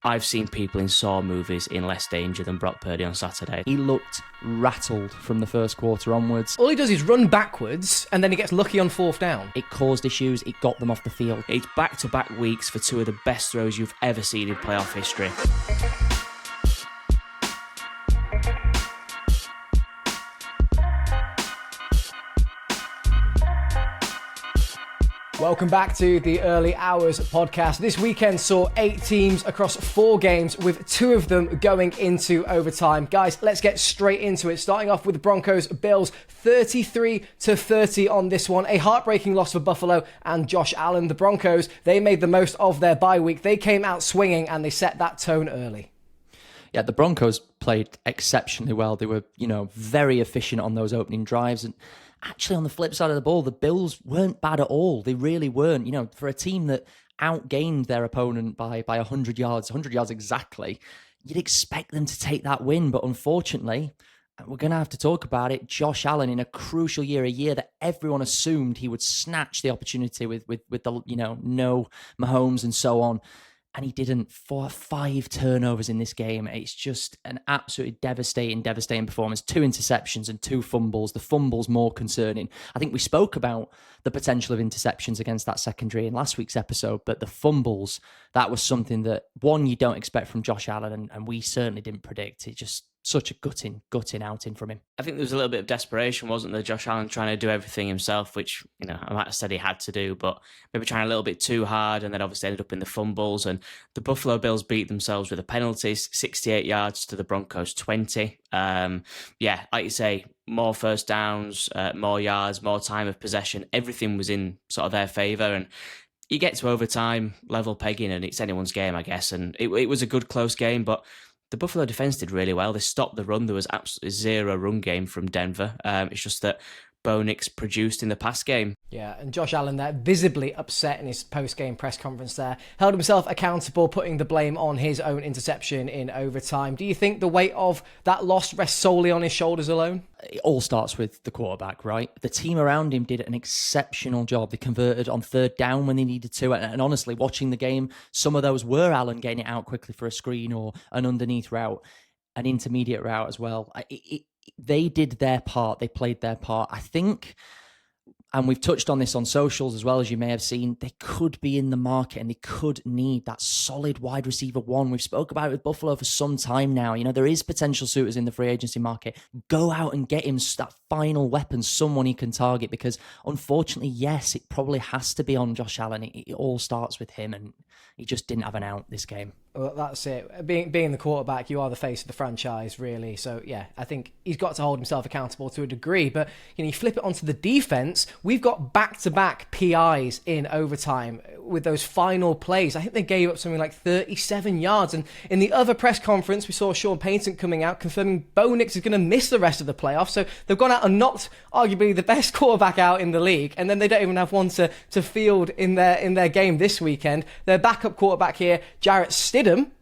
I've seen people in Saw movies in less danger than Brock Purdy on Saturday. He looked rattled from the first quarter onwards. All he does is run backwards, and then he gets lucky on fourth down. It caused issues, it got them off the field. It's back-to-back weeks for two of the best throws you've ever seen in playoff history. Welcome back to the Early Hours podcast. This weekend saw 8 teams across 4 games, with 2 of them going into overtime. Guys, let's get straight into it. Starting off with the Broncos Bills, 33-30 on this one. A heartbreaking loss for Buffalo and Josh Allen. The Broncos, they made the most of their bye week. They came out swinging and they set that tone early. Yeah, the Broncos played exceptionally well. They were, very efficient on those opening drives. And actually, on the flip side of the ball, the Bills weren't bad at all. They really weren't. For a team that outgained their opponent by 100 yards exactly, you'd expect them to take that win. But unfortunately, we're going to have to talk about it. Josh Allen, in a crucial year, a year that everyone assumed he would snatch the opportunity with the, no Mahomes and so on. And he didn't. 5 turnovers in this game. It's just an absolutely devastating performance. 2 interceptions and 2 fumbles. The fumbles more concerning. I think we spoke about the potential of interceptions against that secondary in last week's episode, but the fumbles, that was something that, one, you don't expect from Josh Allen, and we certainly didn't predict. It just such a gutting outing from him. I think there was a little bit of desperation, wasn't there? Josh Allen trying to do everything himself, which, I might have said he had to do, but maybe trying a little bit too hard, and then obviously ended up in the fumbles. And the Buffalo Bills beat themselves with the penalties, 68 yards to the Broncos 20. Like you say, more first downs, more yards, more time of possession. Everything was in sort of their favour. And you get to overtime, level pegging, and it's anyone's game, I guess. And it was a good, close game, but the Buffalo defense did really well. They stopped the run. There was absolutely 0 run game from Denver. It's just that Bo Nix produced in the pass game. Yeah, and Josh Allen there, visibly upset in his post-game press conference there, held himself accountable, putting the blame on his own interception in overtime. Do you think the weight of that loss rests solely on his shoulders alone? It all starts with the quarterback, right? The team around him did an exceptional job. They converted on third down when they needed to. And honestly, watching the game, some of those were Allen getting it out quickly for a screen or an underneath route, an intermediate route as well. They did their part. They played their part. I think, and we've touched on this on socials as well, as you may have seen, they could be in the market and they could need that solid wide receiver 1. We've spoke about it with Buffalo for some time now. There is potential suitors in the free agency market. Go out and get him that final weapon, someone he can target, because unfortunately, yes, it probably has to be on Josh Allen. It all starts with him, and he just didn't have an out this game. Well, that's it. Being the quarterback, you are the face of the franchise, really. So, yeah, I think he's got to hold himself accountable to a degree. But, you flip it onto the defense. We've got back-to-back PIs in overtime with those final plays. I think they gave up something like 37 yards. And in the other press conference, we saw Sean Payton coming out confirming Bo Nix is going to miss the rest of the playoffs. So they've gone out and knocked arguably the best quarterback out in the league. And then they don't even have one to field in their game this weekend. Their backup quarterback here, Jarrett Stidham.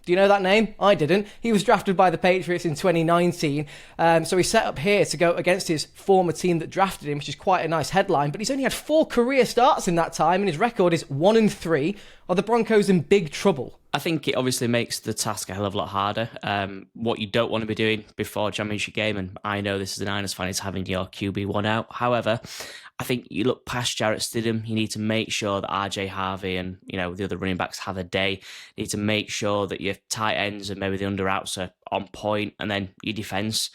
Do you know that name? I didn't. He was drafted by the Patriots in 2019. So he's set up here to go against his former team that drafted him, which is quite a nice headline. But he's only had 4 career starts in that time, and his record is 1-3. Are the Broncos in big trouble? I think it obviously makes the task a hell of a lot harder. What you don't want to be doing before a championship game, and I know this is a Niners fan, is having your QB1 out. However, I think you look past Jarrett Stidham, you need to make sure that RJ Harvey and, the other running backs have a day. You need to make sure that your tight ends and maybe the under-outs are on point, and then your defence,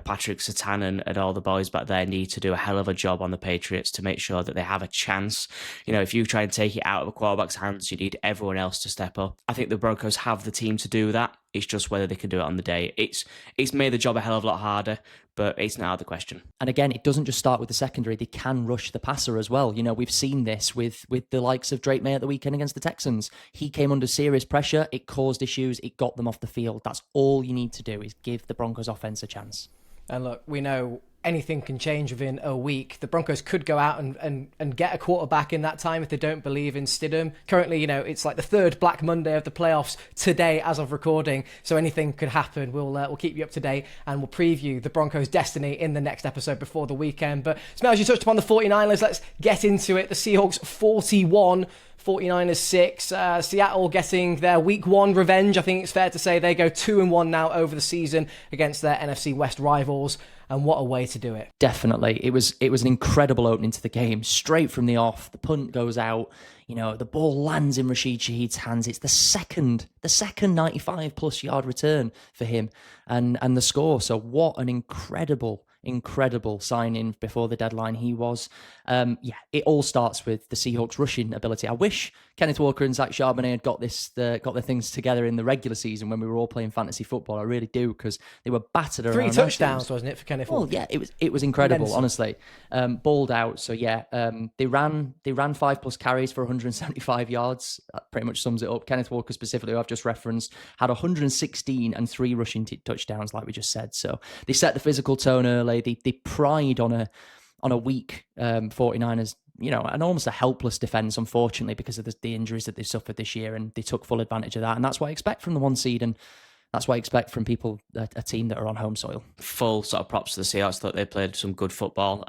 Patrick Surtain and all the boys back there need to do a hell of a job on the Patriots to make sure that they have a chance. If you try and take it out of a quarterback's hands, you need everyone else to step up. I think the Broncos have the team to do that. It's just whether they can do it on the day. It's made the job a hell of a lot harder, but it's now the question. And again, it doesn't just start with the secondary. They can rush the passer as well. We've seen this with the likes of Drake May at the weekend against the Texans. He came under serious pressure. It caused issues. It got them off the field. That's all you need to do, is give the Broncos offense a chance. And look, we know anything can change within a week. The Broncos could go out and get a quarterback in that time if they don't believe in Stidham. Currently, it's like the third Black Monday of the playoffs today as of recording, so anything could happen. We'll keep you up to date and we'll preview the Broncos' destiny in the next episode before the weekend. But Smells, you touched upon the 49ers. Let's get into it. The Seahawks 41, 49ers 6. Seattle getting their week 1 revenge. I think it's fair to say they go 2-1 now over the season against their NFC West rivals. And what a way to do it. Definitely. It was an incredible opening to the game. Straight from the off, the punt goes out. The ball lands in Rashid Shaheed's hands. It's the second 95-plus yard return for him and the score. So what an incredible signing before the deadline he was. It all starts with the Seahawks rushing ability. I wish Kenneth Walker and Zach Charbonnet had got their things together in the regular season when we were all playing fantasy football. I really do, because they were battered around. 3 touchdowns, wasn't it, for Kenneth Walker? Well, yeah, it was incredible, honestly. Balled out. So yeah, they ran 5+ carries for 175 yards. That pretty much sums it up. Kenneth Walker specifically, who I've just referenced, had 116 and 3 rushing touchdowns, like we just said. So they set the physical tone early. They pried on a weak 49ers, and almost a helpless defense, unfortunately, because of the injuries that they suffered this year, and they took full advantage of that. And that's what I expect from the 1 seed, and that's what I expect from people, a team that are on home soil. Full sort of props to the Seahawks. Thought they played some good football,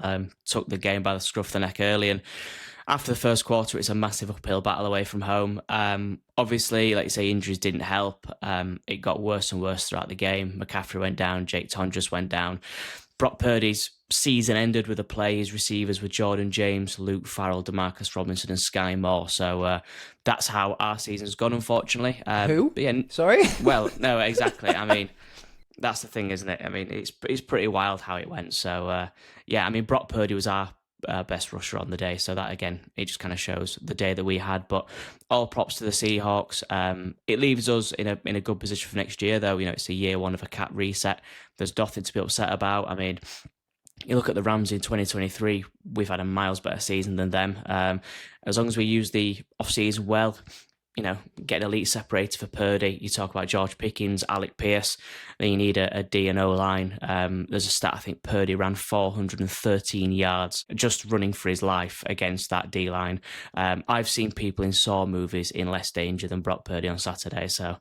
took the game by the scruff of the neck early, and after the first quarter, it's a massive uphill battle away from home. Obviously, like you say, injuries didn't help. It got worse and worse throughout the game. McCaffrey went down, Jake Tondras went down. Brock Purdy's season ended with a play. His receivers were Jordan James, Luke Farrell, Demarcus Robinson, and Sky Moore. So that's how our season's gone, unfortunately. Who? Yeah, sorry? Well, no, exactly. I mean, that's the thing, isn't it? I mean, it's pretty wild how it went. So, Brock Purdy was our best rusher on the day. So that, again, it just kind of shows the day that we had. But all props to the Seahawks. It leaves us in a good position for next year, though. It's a year 1 of a cap reset. There's nothing to be upset about. I mean, you look at the Rams in 2023, we've had a miles better season than them. As long as we use the off-season well, get an elite separator for Purdy. You talk about George Pickens, Alec Pierce, then you need a D and O line. There's a stat, I think Purdy ran 413 yards just running for his life against that D line. I've seen people in Saw movies in less danger than Brock Purdy on Saturday. So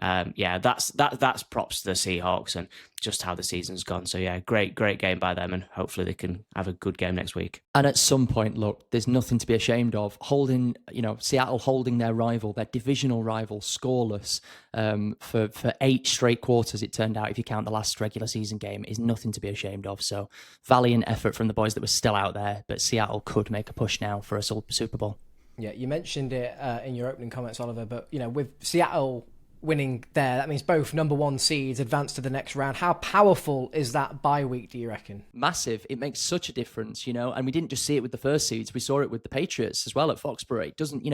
that's props to the Seahawks and just how the season's gone. So yeah, great game by them, and hopefully they can have a good game next week. And at some point, look, there's nothing to be ashamed of. Seattle holding their divisional rival, scoreless for 8 straight quarters, it turned out, if you count the last regular season game, is nothing to be ashamed of. So valiant effort from the boys that were still out there, but Seattle could make a push now for a Super Bowl. Yeah, you mentioned it in your opening comments, Oliver, but with Seattle winning there, that means both number 1 seeds advance to the next round. How powerful is that bye week, do you reckon? Massive. It makes such a difference, and we didn't just see it with the first seeds, we saw it with the Patriots as well at Foxborough. It doesn't,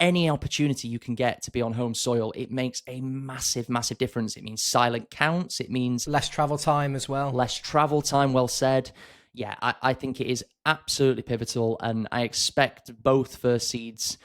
any opportunity you can get to be on home soil, it makes a massive difference. It means silent counts, it means less travel time as well. Less travel time, well said. Yeah, I think it is absolutely pivotal, and I expect both first seeds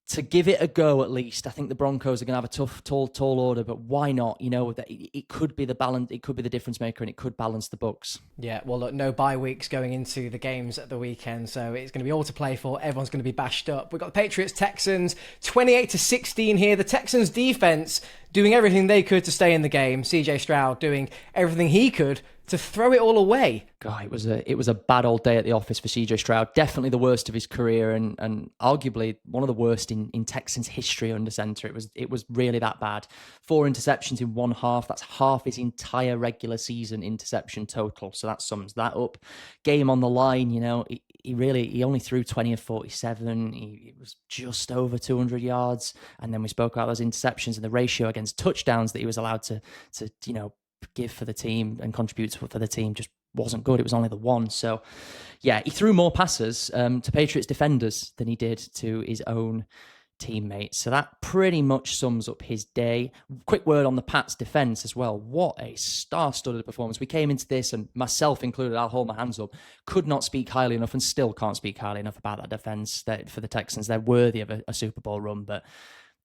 to give it a go at least. I think the Broncos are going to have a tough, tall order, but why not? It could be the balance, it could be the difference maker, and it could balance the books. Yeah, well, look, no bye weeks going into the games at the weekend, so it's going to be all to play for. Everyone's going to be bashed up. We've got the Patriots-Texans, 28-16 here. The Texans defense doing everything they could to stay in the game. CJ Stroud doing everything he could to throw it all away. God, it was a bad old day at the office for CJ Stroud. Definitely the worst of his career, and arguably one of the worst in Texans history under center. It was really that bad. 4 interceptions in one half. That's half his entire regular season interception total. So that sums that up. Game on the line. He only threw 20 of 47. He was just over 200 yards. And then we spoke about those interceptions, and the ratio against touchdowns that he was allowed to give for the team and contribute for the team just wasn't good. It was only the 1. So yeah, he threw more passes to Patriots defenders than he did to his own teammates. So that pretty much sums up his day. Quick word on the Pats defense as well. What a star-studded performance. We came into this, and myself included, I'll hold my hands up, could not speak highly enough, and still can't speak highly enough about that defense. For the Texans, they're worthy of a Super Bowl run, but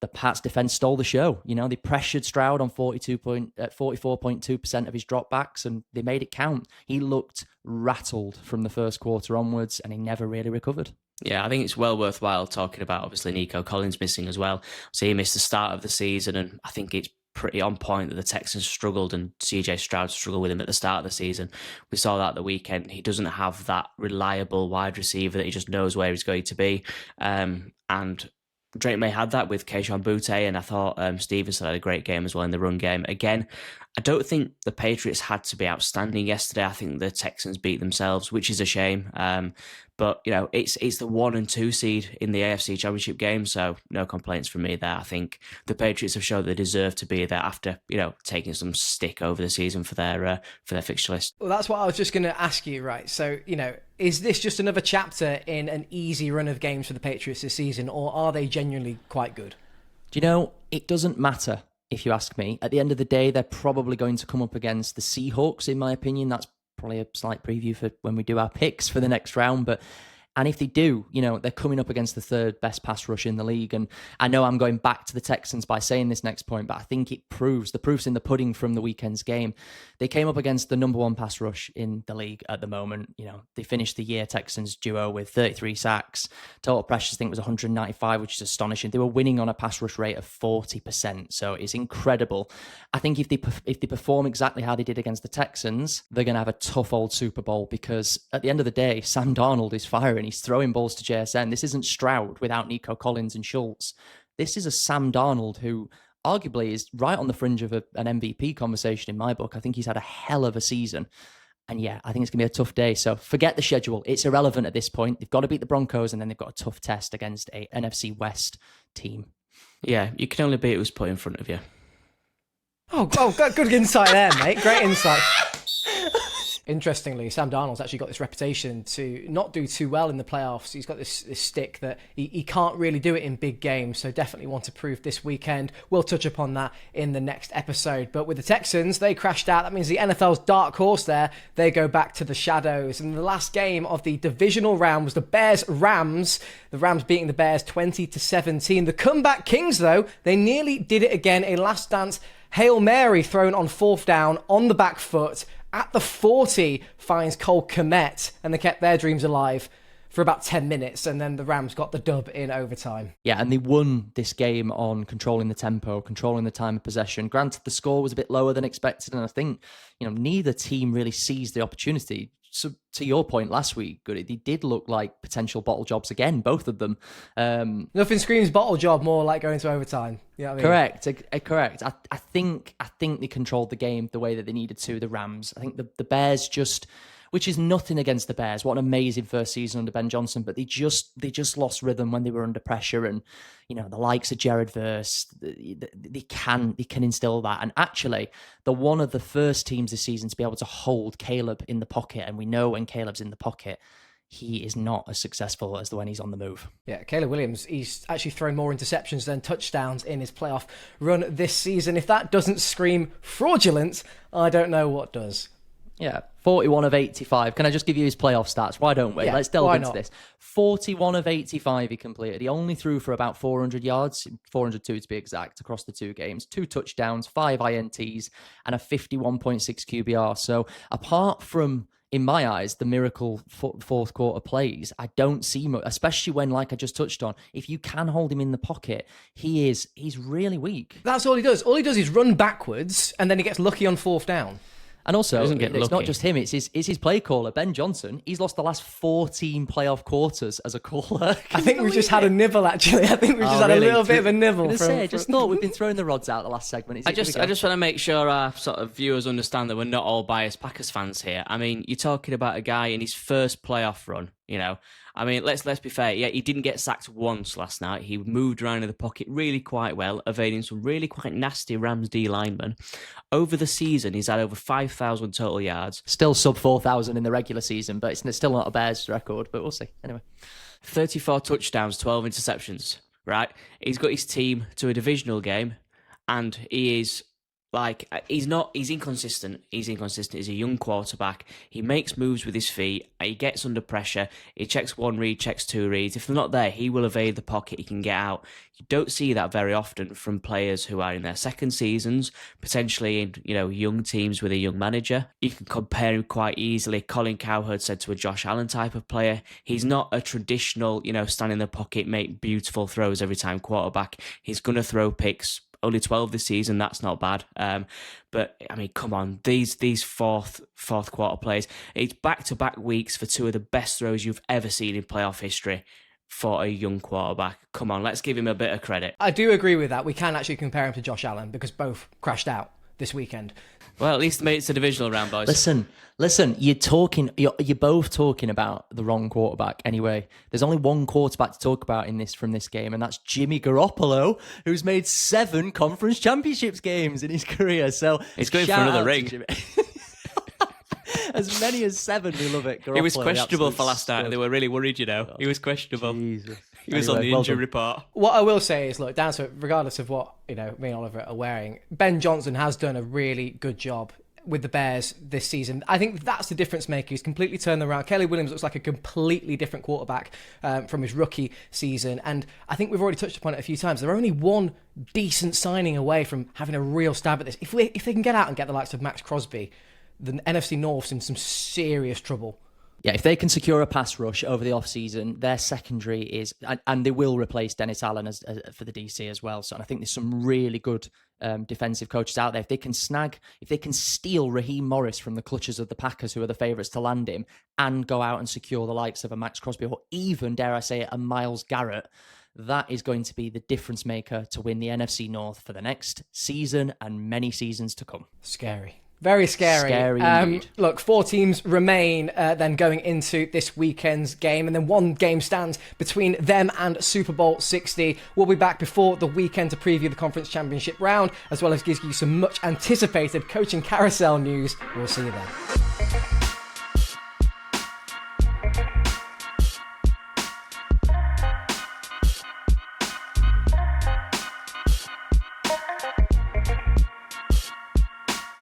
the Pats defense stole the show. They pressured Stroud on 44.2% of his dropbacks, and they made it count. He looked rattled from the first quarter onwards, and he never really recovered. Yeah, I think it's well worthwhile talking about, obviously, Nico Collins missing as well. So he missed the start of the season, and I think it's pretty on point that the Texans struggled and CJ Stroud struggled with him at the start of the season. We saw that the weekend. He doesn't have that reliable wide receiver that he just knows where he's going to be. And Drake May had that with Keishon Butte, and I thought Stevenson had a great game as well in the run game. Again, I don't think the Patriots had to be outstanding yesterday. I think the Texans beat themselves, which is a shame. But, it's the 1 and 2 seed in the AFC Championship game, so no complaints from me there. I think the Patriots have shown they deserve to be there after, taking some stick over the season for their fixture list. Well, that's what I was just going to ask you, right? So, is this just another chapter in an easy run of games for the Patriots this season, or are they genuinely quite good? Do you know, it doesn't matter if you ask me. At the end of the day, they're probably going to come up against the Seahawks, in my opinion. That's probably a slight preview for when we do our picks for the next round. And if they do, they're coming up against the third best pass rush in the league. And I know I'm going back to the Texans by saying this next point, but I think the proof's in the pudding from the weekend's game. They came up against the number one pass rush in the league at the moment. They finished the year, Texans duo, with 33 sacks. Total pressures, I think, was 195, which is astonishing. They were winning on a pass rush rate of 40%. So it's incredible. I think if they perform exactly how they did against the Texans, they're going to have a tough old Super Bowl, because at the end of the day, Sam Darnold is firing. He's throwing balls to JSN. This isn't Stroud without Nico Collins and Schultz. This is a Sam Darnold who arguably is right on the fringe of an MVP conversation in my book. I think he's had a hell of a season. And yeah, I think it's going to be a tough day. So forget the schedule. It's irrelevant at this point. They've got to beat the Broncos, and then they've got a tough test against a NFC West team. Yeah, you can only beat who's put in front of you. Oh, good insight there, mate. Great insight. Interestingly, Sam Darnold's actually got this reputation to not do too well in the playoffs. He's got this stick that he can't really do it in big games, so definitely want to prove this weekend. We'll touch upon that in the next episode. But with the Texans, they crashed out. That means the NFL's dark horse there, they go back to the shadows. And the last game of the divisional round was the Bears-Rams. The Rams beating the Bears 20-17. The comeback Kings, though, they nearly did it again. A last-dance Hail Mary thrown on 4th down on the back foot. At the 40, finds Cole Kmet, and they kept their dreams alive for about 10 minutes, and then the Rams got the dub in overtime. Yeah, and they won this game on controlling the tempo, controlling the time of possession. Granted, the score was a bit lower than expected, and I think, neither team really seized the opportunity. So to your point last week, Goody, they did look like potential bottle jobs again, both of them. Nothing screams bottle job more like going to overtime. You know what I mean? Correct. I think they controlled the game the way that they needed to, the Rams. I think the Bears just, which is nothing against the Bears. What an amazing first season under Ben Johnson, but they just lost rhythm when they were under pressure. And the likes of Jared Verse, they can instill that. And actually, they're one of the first teams this season to be able to hold Caleb in the pocket. And we know when Caleb's in the pocket, he is not as successful as when he's on the move. Yeah, Caleb Williams, he's actually thrown more interceptions than touchdowns in his playoff run this season. If that doesn't scream fraudulent, I don't know what does. Yeah, 41 of 85. Can I just give you his playoff stats? Why don't we? Yeah, let's delve into this. 41 of 85 he completed. He only threw for about 400 yards, 402 to be exact, across the 2 games. 2 touchdowns, 5 INTs, and a 51.6 QBR. So apart from, in my eyes, the miracle fourth quarter plays, I don't see much, especially when, like I just touched on, if you can hold him in the pocket, he's really weak. That's all he does. All he does is run backwards, and then he gets lucky on 4th down. And also, it's not just him, it's his play caller, Ben Johnson. He's lost the last 14 playoff quarters as a caller. I think we've just had a nibble, actually. I think we've just had a little bit of a nibble. Just thought we've been throwing the rods out the last segment. I just want to make sure our sort of viewers understand that we're not all biased Packers fans here. I mean, you're talking about a guy in his first playoff run, I mean, let's be fair. Yeah, he didn't get sacked once last night. He moved around in the pocket really quite well, evading some really quite nasty Rams D linemen. Over the season, he's had over 5,000 total yards. Still sub 4,000 in the regular season, but it's still not a Bears record, but we'll see. Anyway. 34 touchdowns, 12 interceptions, right? He's got his team to a divisional game, and he is... he's inconsistent. He's a young quarterback. He makes moves with his feet. He gets under pressure. He checks 1 read, checks 2 reads. If they're not there, he will evade the pocket. He can get out. You don't see that very often from players who are in their second seasons, potentially in, young teams with a young manager. You can compare him quite easily. Colin Cowherd said to a Josh Allen type of player. He's not a traditional, stand in the pocket, make beautiful throws every time quarterback. He's going to throw picks. Only 12 this season, that's not bad. But, I mean, come on, these fourth quarter plays, it's back-to-back weeks for 2 of the best throws you've ever seen in playoff history. for a young quarterback. Come on, let's give him a bit of credit. I do agree with that. We can actually compare him to Josh Allen because both crashed out this weekend. Well, at least it's a divisional round, boys. Listen. You're both talking about the wrong quarterback. Anyway, there's only one quarterback to talk about from this game, and that's Jimmy Garoppolo, who's made 7 conference championships games in his career. So he's going for another ring. As many as 7, we love it. Garoppolo, he was questionable for last night. They were really worried, He was questionable. Jesus. He was on the injury report. What I will say is, look, down to regardless of what me and Oliver are wearing, Ben Johnson has done a really good job with the Bears this season. I think that's the difference maker. He's completely turned them around. Kelly Williams looks like a completely different quarterback from his rookie season. And I think we've already touched upon it a few times. They're only one decent signing away from having a real stab at this. If they can get out and get the likes of Max Crosby, the NFC North's in some serious trouble. Yeah, if they can secure a pass rush over the offseason, their secondary is, and they will replace Dennis Allen for the DC as well. So I think there's some really good defensive coaches out there. If they can steal Raheem Morris from the clutches of the Packers, who are the favourites to land him, and go out and secure the likes of a Max Crosby or even, dare I say it, a Myles Garrett, that is going to be the difference maker to win the NFC North for the next season and many seasons to come. Scary. Very scary. Scary indeed. Look, 4 teams remain then going into this weekend's game, and then 1 game stands between them and Super Bowl 60. We'll be back before the weekend to preview the conference championship round, as well as give you some much anticipated coaching carousel news. We'll see you then.